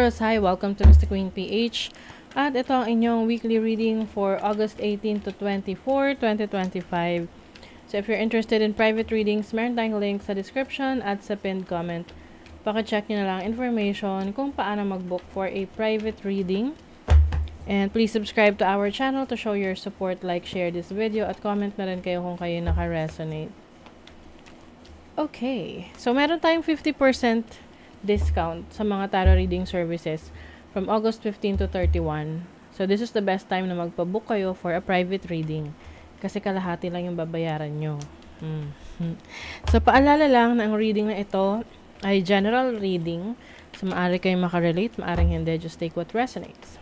Taurus, hi! Welcome to Mr. Queen PH. At ito ang inyong weekly reading for August 18 to 24, 2025. So if you're interested in private readings, meron tayong link sa description at sa pinned comment. Paka-check nyo na lang information kung paano mag-book for a private reading. And please subscribe to our channel to show your support, like, share this video, at comment na rin kayo kung kayo naka-resonate. Okay, so meron tayong 50% discount sa mga tarot reading services from August 15 to 31. So this is the best time na magpa-book kayo for a private reading kasi kalahati lang yung babayaran nyo. So paalala lang na ang reading na ito ay general reading. So maaari kayong makarelate, maaring hindi. Just take what resonates.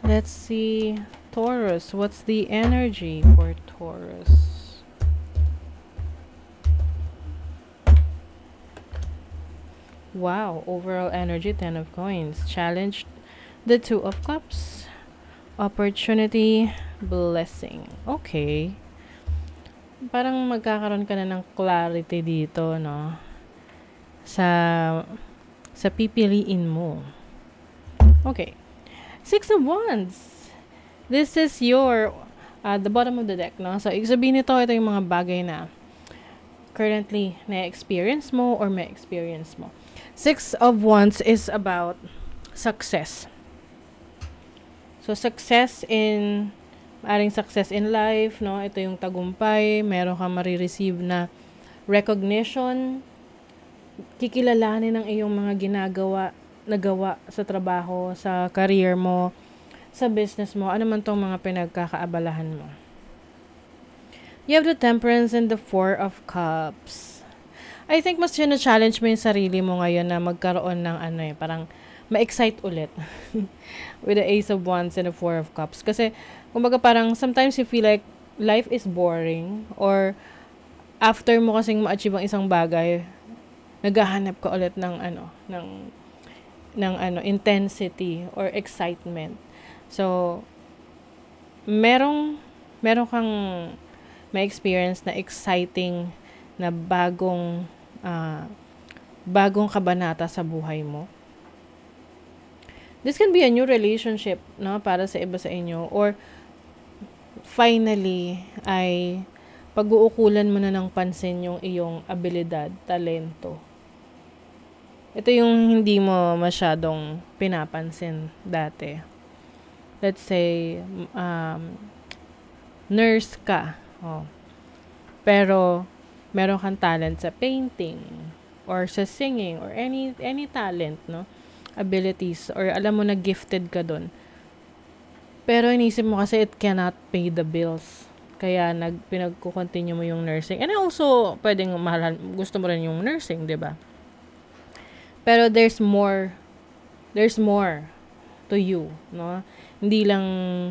Let's see, Taurus. What's the energy for Taurus? Wow, overall energy, 10 of coins. Challenge, the 2 of cups. Opportunity, blessing. Okay. Parang magkakaroon ka na ng clarity dito, no? Sa pipiliin mo. Okay. 6 of Wands. This is your, the bottom of the deck, no? So, ibig sabihin nito, ito yung mga bagay na currently na-experience mo or may-experience mo. 6 of Wands is about success. So, success in life, no? Ito yung tagumpay, meron kang marireceive na recognition, kikilalanin ng iyong mga nagawa sa trabaho, sa career mo, sa business mo, ano man tong mga pinagkakaabalahan mo. You have the Temperance and the 4 of Cups. I think mas challenge mo yung sarili mo ngayon na magkaroon ng parang ma-excite ulit with the Ace of Wands and the 4 of Cups. Kasi, kumbaga parang sometimes you feel like life is boring or after mo kasing ma-achieve ang isang bagay, naghahanap ka ulit ng intensity or excitement. So, meron kang may experience na exciting na bagong kabanata sa buhay mo. This can be a new relationship, no, para sa iba sa inyo, or finally ay pag-uukulan mo na ng pansin yung iyong abilidad, talento. Ito yung hindi mo masyadong pinapansin dati. Let's say nurse ka, pero meron kang talent sa painting or sa singing or any talent, no? Abilities, or alam mo na gifted ka dun. Pero inisip mo kasi it cannot pay the bills. Kaya pinagko-continue mo yung nursing. And also, pwedeng gusto mo rin yung nursing, 'di ba? Pero there's more to you, no? Hindi lang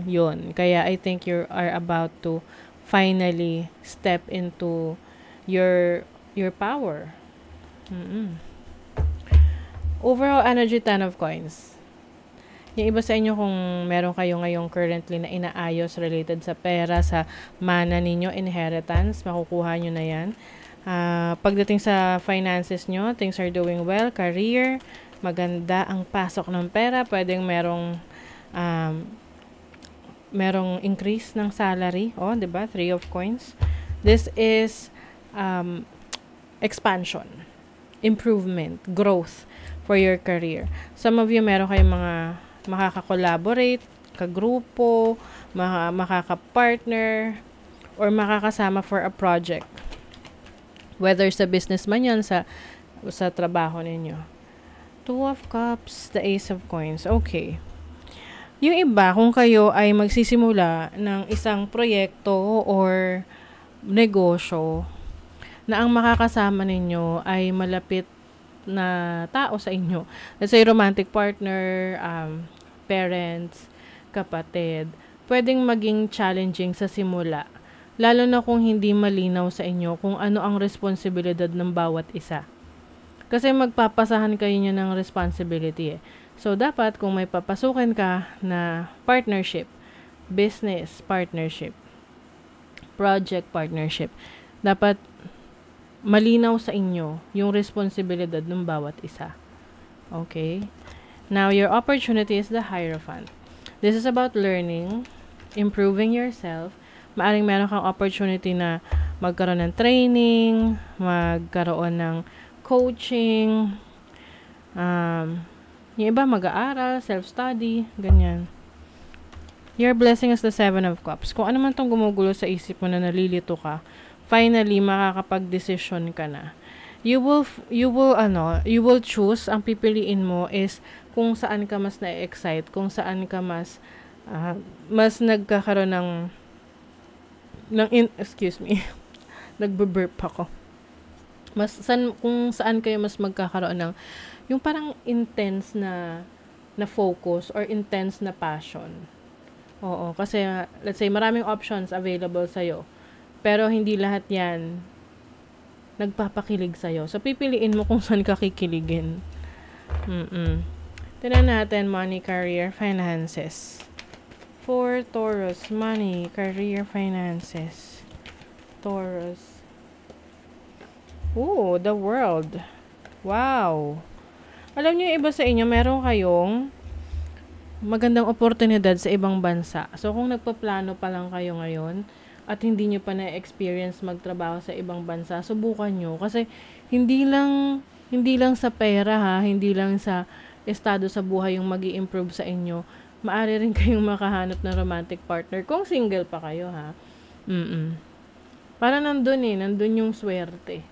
'yon. Kaya I think you are about to finally step into your power. Overall energy, 10 of coins. Yung iba sa inyo kung meron kayo ngayong currently na inaayos related sa pera, sa mana ninyo, inheritance, makukuha nyo na yan. Pagdating sa finances nyo, things are doing well. Career, maganda ang pasok ng pera. Pwedeng merong increase ng salary. Diba? 3 of coins. This is expansion, improvement, growth for your career. Some of you meron kayong mga makaka-collaborate, kagrupo, makaka-partner, or makakasama for a project. Whether sa business man yan, sa trabaho ninyo. 2 of Cups, the Ace of Coins. Okay. Yung iba, kung kayo ay magsisimula ng isang proyekto or negosyo, na ang makakasama ninyo ay malapit na tao sa inyo. Let's say, romantic partner, parents, kapatid. Pwedeng maging challenging sa simula. Lalo na kung hindi malinaw sa inyo kung ano ang responsibilidad ng bawat isa. Kasi magpapasahan kayo niya ng responsibility. So, dapat kung may papasukin ka na partnership, business partnership, project partnership, dapat malinaw sa inyo yung responsibilidad ng bawat isa. Okay? Now, your opportunity is the Hierophant. This is about learning, improving yourself. Maaring meron kang opportunity na magkaroon ng training, magkaroon ng coaching, yung iba mag-aaral, self-study, ganyan. Your blessing is the Seven of Cups. Kung ano man tong gumugulo sa isip mo na nalilito ka, finally, makakapag-decision ka na. You will choose, ang pipiliin mo is kung saan ka mas na-excite, kung saan ka mas nagkakaroon excuse me, nagbe-burp ako. Kung saan kayo mas magkakaroon ng yung parang intense na focus or intense na passion. Oo, kasi let's say maraming options available sa'yo. Pero hindi lahat yan nagpapakilig sa'yo. So, pipiliin mo kung saan ka kikiligin. Tignan natin, money, career, finances. For Taurus, money, career, finances. Taurus. Ooh, the world. Wow. Alam niyo, iba sa inyo, meron kayong magandang oportunidad sa ibang bansa. So, kung nagpaplano pa lang kayo ngayon, at hindi nyo pa na-experience magtrabaho sa ibang bansa, subukan nyo. Kasi, hindi lang sa pera ha, hindi lang sa estado sa buhay yung magi-improve sa inyo. Maaari rin kayong makahanap ng romantic partner kung single pa kayo ha. Para nandun yung swerte.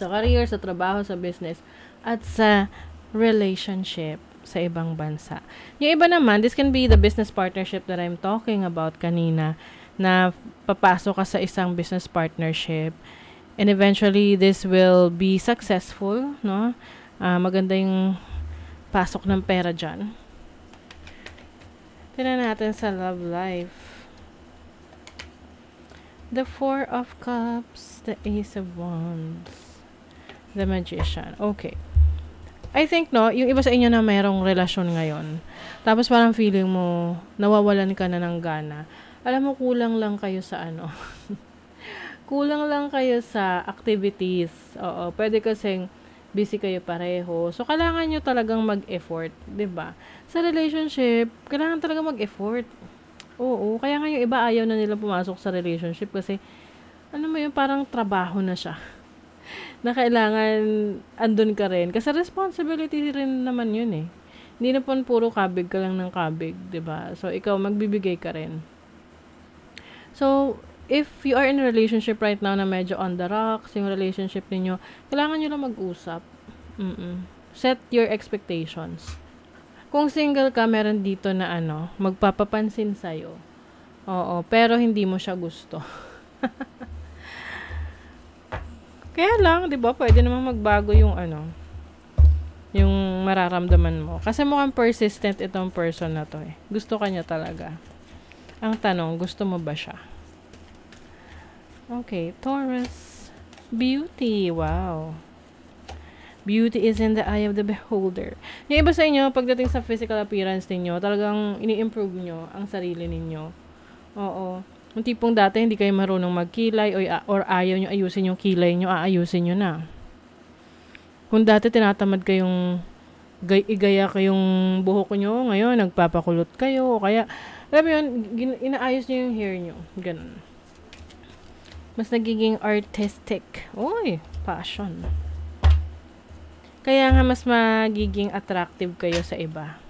Sa career, sa trabaho, sa business, at sa relationship sa ibang bansa. Yung iba naman, this can be the business partnership that I'm talking about kanina, na papasok ka sa isang business partnership and eventually this will be successful, no? Maganda yung pasok ng pera dyan. Tignan natin sa love life. The Four of Cups, the Ace of Wands, the Magician. Okay. I think, no, yung iba sa inyo na mayroong relasyon ngayon, tapos parang feeling mo, nawawalan ka na ng gana. Alam mo, kulang lang kayo sa kulang lang kayo sa activities. Oo, pwede kasing busy kayo pareho. So, kailangan nyo talagang mag-effort, 'di ba? Sa relationship, kailangan talaga mag-effort. Oo, kaya nga yung iba ayaw na nila pumasok sa relationship kasi, ano mo yun, parang trabaho na siya. Na kailangan andun ka rin. Kasi responsibility rin naman yun eh. Hindi na po puro kabig ka lang ng kabig, 'di ba? So, ikaw, magbibigay ka rin. So, if you are in a relationship right now na medyo on the rocks, yung relationship niyo, kailangan nyo lang mag-usap. Set your expectations. Kung single ka, meron dito na magpapapansin sa'yo. Oo, pero hindi mo siya gusto. Kaya lang, 'di ba? Pwede namang magbago yung yung mararamdaman mo. Kasi mukhang persistent itong person na to eh. Gusto ka niya talaga. Ang tanong, gusto mo ba siya? Okay, Taurus. Beauty. Wow. Beauty is in the eye of the beholder. Yung iba sa inyo, pagdating sa physical appearance ninyo, talagang ini-improve nyo ang sarili ninyo. Oo. Yung tipong dati hindi kayo marunong magkilay or ayaw nyo ayusin yung kilay nyo, aayusin nyo na. Kung dati tinatamad kayong igaya kayong buhok nyo, ngayon nagpapakulot kayo, o kaya, alam mo yun, inaayos nyo yung hair nyo. Ganun. Mas nagiging artistic. Uy, passion. Kaya nga mas magiging attractive kayo sa iba.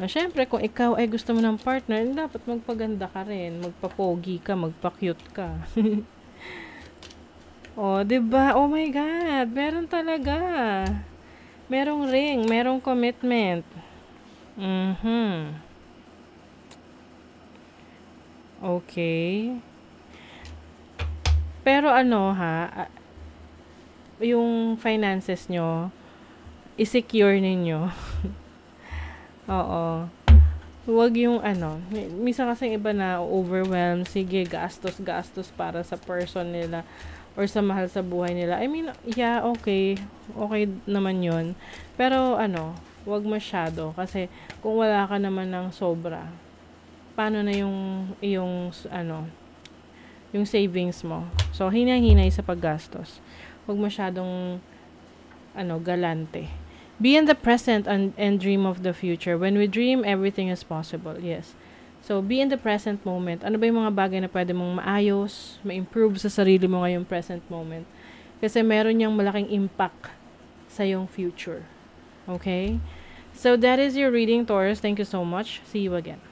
Syempre, kung ikaw ay gusto mo ng partner, dapat magpaganda ka rin. Magpa-pogi ka, magpa-cute ka. Oh, 'di ba? Oh my God, meron talaga. Merong ring, merong commitment. Okay. Pero yung finances nyo, i-secure ninyo. Oo. Huwag yung minsan kasi iba na overwhelm, sige, gastos para sa person nila or sa mahal sa buhay nila. I mean, yeah, okay. Okay naman yun. Pero huwag masyado kasi kung wala ka naman ng sobra, paano na yung savings mo? So, hinay-hinay sa paggastos. Huwag masyadong galante. Be in the present and dream of the future. When we dream, everything is possible. Yes. So, be in the present moment. Ano ba yung mga bagay na pwede mong maayos, ma-improve sa sarili mo ngayong present moment? Kasi meron niyang malaking impact sa yung future. Okay? So, that is your reading, Taurus. Thank you so much. See you again.